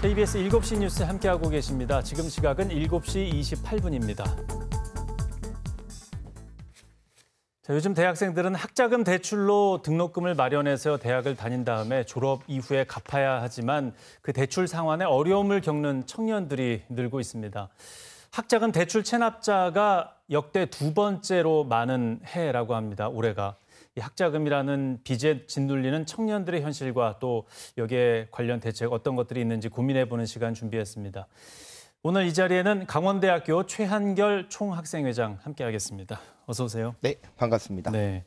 KBS 7시 뉴스 함께하고 계십니다. 지금 시각은 7시 28분입니다. 자, 요즘 대학생들은 학자금 대출로 등록금을 마련해서 대학을 다닌 다음에 졸업 이후에 갚아야 하지만 그 대출 상환에 어려움을 겪는 청년들이 늘고 있습니다. 학자금 대출 체납자가 역대 두 번째로 많은 해라고 합니다. 올해가. 이 학자금이라는 빚에 짓눌리는 청년들의 현실과 또 여기에 관련 대책 어떤 것들이 있는지 고민해보는 시간 준비했습니다. 오늘 이 자리에는 강원대학교 최한결 총학생회장 함께하겠습니다. 어서 오세요. 네, 반갑습니다. 네,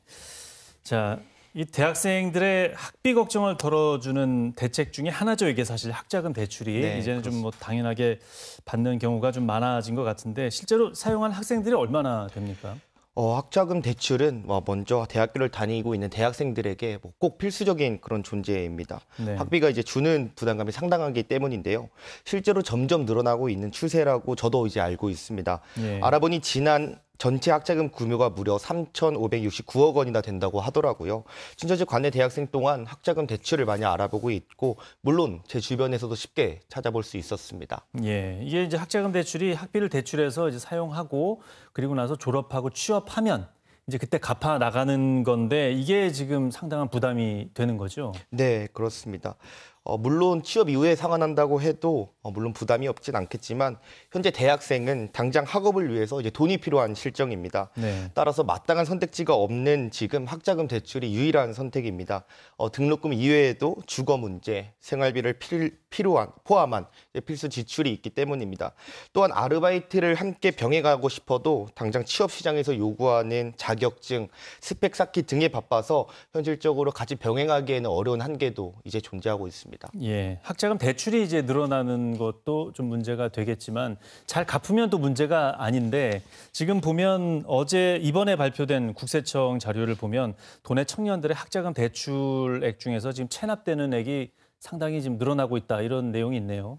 자, 이 대학생들의 학비 걱정을 덜어주는 대책 중에 하나죠. 이게 사실 학자금 대출이 네, 이제는 좀 뭐 당연하게 받는 경우가 좀 많아진 것 같은데 실제로 사용한 학생들이 얼마나 됩니까? 학자금 대출은 먼저 대학교를 다니고 있는 대학생들에게 꼭 필수적인 그런 존재입니다. 네. 학비가 이제 주는 부담감이 상당하기 때문인데요. 실제로 점점 늘어나고 있는 추세라고 저도 이제 알고 있습니다. 예. 알아보니 지난 전체 학자금 규모가 무려 3,569억 원이나 된다고 하더라고요. 진짜 제 관내 대학생 동안 학자금 대출을 많이 알아보고 있고 물론 제 주변에서도 쉽게 찾아볼 수 있었습니다. 예, 이게 이제 학자금 대출이 학비를 대출해서 이제 사용하고 그리고 나서 졸업하고 취업하면 이제 그때 갚아 나가는 건데 이게 지금 상당한 부담이 되는 거죠. 네, 그렇습니다. 물론 취업 이후에 상환한다고 해도 물론 부담이 없진 않겠지만 현재 대학생은 당장 학업을 위해서 이제 돈이 필요한 실정입니다. 네. 따라서 마땅한 선택지가 없는 지금 학자금 대출이 유일한 선택입니다. 등록금 이외에도 주거 문제, 생활비를 포함한 필수 지출이 있기 때문입니다. 또한 아르바이트를 함께 병행하고 싶어도 당장 취업 시장에서 요구하는 자격증, 스펙 쌓기 등에 바빠서 현실적으로 같이 병행하기에는 어려운 한계도 이제 존재하고 있습니다. 예, 학자금 대출이 이제 늘어나는 것도 좀 문제가 되겠지만 잘 갚으면 또 문제가 아닌데 지금 보면 어제 이번에 발표된 국세청 자료를 보면 도내 청년들의 학자금 대출액 중에서 지금 체납되는 액이 상당히 지금 늘어나고 있다 이런 내용이 있네요.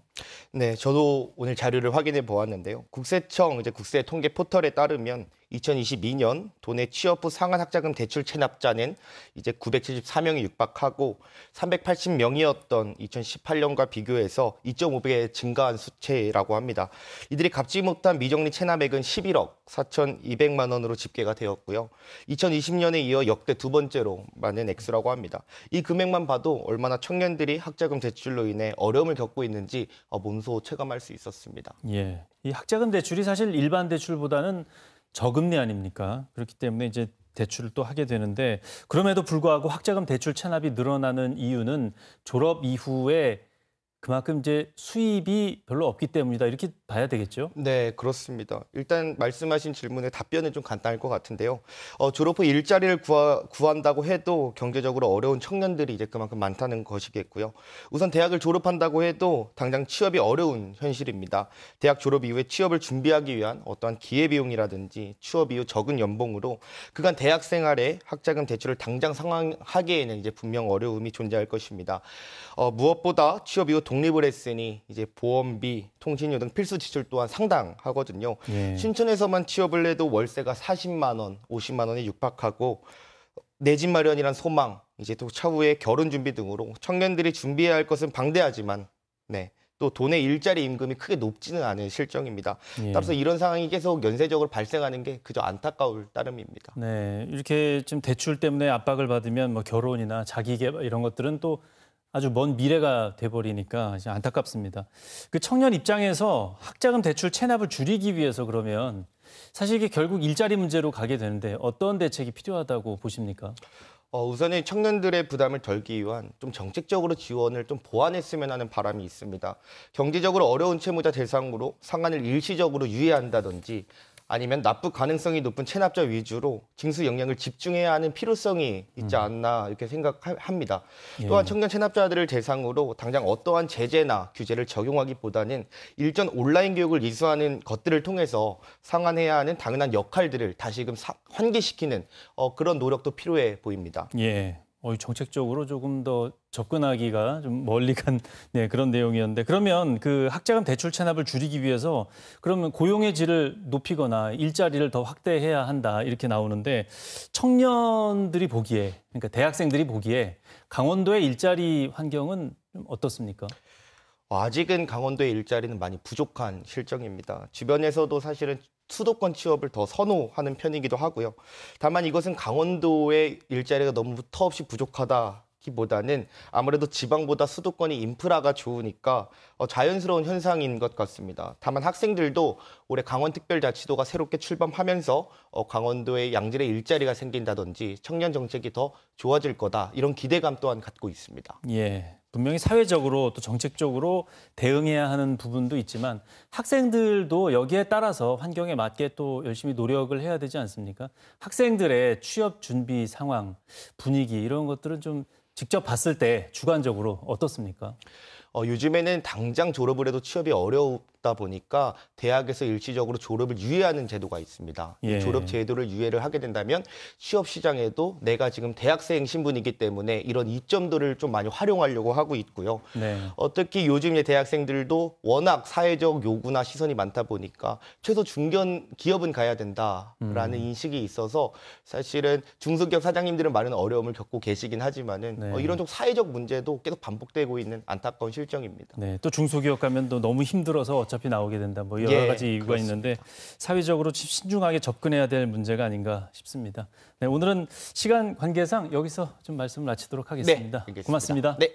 네, 저도 오늘 자료를 확인해 보았는데요. 국세청 국세 통계 포털에 따르면 2022년 도내 취업 후 상한 학자금 대출 체납자는 이제 974명이 육박하고 380명이었던 2018년과 비교해서 2.5배 증가한 수치라고 합니다. 이들이 갚지 못한 미정리 체납액은 11억 4,200만 원으로 집계가 되었고요. 2020년에 이어 역대 두 번째로 많은 액수라고 합니다. 이 금액만 봐도 얼마나 청년들이 학자금 대출로 인해 어려움을 겪고 있는지 몸소 체감할 수 있었습니다. 예, 이 학자금 대출이 사실 일반 대출보다는 저금리 아닙니까? 그렇기 때문에 이제 대출을 또 하게 되는데 그럼에도 불구하고 학자금 대출 체납이 늘어나는 이유는 졸업 이후에 그만큼 이제 수입이 별로 없기 때문이다. 이렇게 봐야 되겠죠? 네, 그렇습니다. 일단 말씀하신 질문에 답변은 좀 간단할 것 같은데요. 졸업 후 일자리를 구한다고 해도 경제적으로 어려운 청년들이 이제 그만큼 많다는 것이겠고요. 우선 대학을 졸업한다고 해도 당장 취업이 어려운 현실입니다. 대학 졸업 이후에 취업을 준비하기 위한 어떠한 기회비용이라든지 취업 이후 적은 연봉으로 그간 대학 생활에 학자금 대출을 당장 상환하기에는 이제 분명 어려움이 존재할 것입니다. 무엇보다 취업 이후 독립을 했으니 이제 보험비, 통신료 등 필수 지출 또한 상당하거든요. 예. 신촌에서만 취업을 해도 월세가 40만 원, 50만 원에 육박하고 내 집 마련이란 소망, 이제 또 차후에 결혼 준비 등으로 청년들이 준비해야 할 것은 방대하지만 또 돈의 일자리 임금이 크게 높지는 않은 실정입니다. 예. 따라서 이런 상황이 계속 연쇄적으로 발생하는 게 그저 안타까울 따름입니다. 네, 이렇게 지금 대출 때문에 압박을 받으면 뭐 결혼이나 자기개발 이런 것들은 또 아주 먼 미래가 돼버리니까 안타깝습니다. 그 청년 입장에서 학자금 대출 체납을 줄이기 위해서 그러면 사실 이게 결국 일자리 문제로 가게 되는데 어떤 대책이 필요하다고 보십니까? 우선은 청년들의 부담을 덜기 위한 좀 정책적으로 지원을 좀 보완했으면 하는 바람이 있습니다. 경제적으로 어려운 채무자 대상으로 상환을 일시적으로 유예한다든지 아니면 납부 가능성이 높은 체납자 위주로 징수 역량을 집중해야 하는 필요성이 있지 않나 이렇게 생각합니다. 또한 청년 체납자들을 대상으로 당장 어떠한 제재나 규제를 적용하기보다는 일전 온라인 교육을 이수하는 것들을 통해서 상환해야 하는 당연한 역할들을 다시금 환기시키는 그런 노력도 필요해 보입니다. 예. 정책적으로 조금 더 접근하기가 좀 멀리 간 그런 내용이었는데 그러면 그 학자금 대출 체납을 줄이기 위해서 그러면 고용의 질을 높이거나 일자리를 더 확대해야 한다 이렇게 나오는데 청년들이 보기에 그러니까 대학생들이 보기에 강원도의 일자리 환경은 좀 어떻습니까? 아직은 강원도의 일자리는 많이 부족한 실정입니다. 주변에서도 사실은 수도권 취업을 더 선호하는 편이기도 하고요. 다만 이것은 강원도의 일자리가 너무 터없이 부족하다기보다는 아무래도 지방보다 수도권이 인프라가 좋으니까 자연스러운 현상인 것 같습니다. 다만 학생들도 올해 강원특별자치도가 새롭게 출범하면서 강원도에 양질의 일자리가 생긴다든지 청년 정책이 더 좋아질 거다 이런 기대감 또한 갖고 있습니다. 예. 분명히 사회적으로 또 정책적으로 대응해야 하는 부분도 있지만 학생들도 여기에 따라서 환경에 맞게 또 열심히 노력을 해야 되지 않습니까? 학생들의 취업 준비 상황, 분위기 이런 것들은 좀 직접 봤을 때 주관적으로 어떻습니까? 요즘에는 당장 졸업을 해도 취업이 어렵다 보니까 대학에서 일시적으로 졸업을 유예하는 제도가 있습니다. 예. 이 졸업 제도를 유예를 하게 된다면 취업 시장에도 내가 지금 대학생 신분이기 때문에 이런 이점들을 좀 많이 활용하려고 하고 있고요. 네. 특히 요즘의 대학생들도 워낙 사회적 요구나 시선이 많다 보니까 최소 중견 기업은 가야 된다라는 인식이 있어서 사실은 중소기업 사장님들은 많은 어려움을 겪고 계시긴 하지만은 네. 이런 좀 사회적 문제도 계속 반복되고 있는 안타까운 실정입니다. 네, 또 중소기업 가면 또 너무 힘들어서 어차피 나오게 된다. 뭐 여러 가지 이유가 그렇습니다. 있는데 사회적으로 신중하게 접근해야 될 문제가 아닌가 싶습니다. 네, 오늘은 시간 관계상 여기서 좀 말씀을 마치도록 하겠습니다. 알겠습니다. 고맙습니다. 네.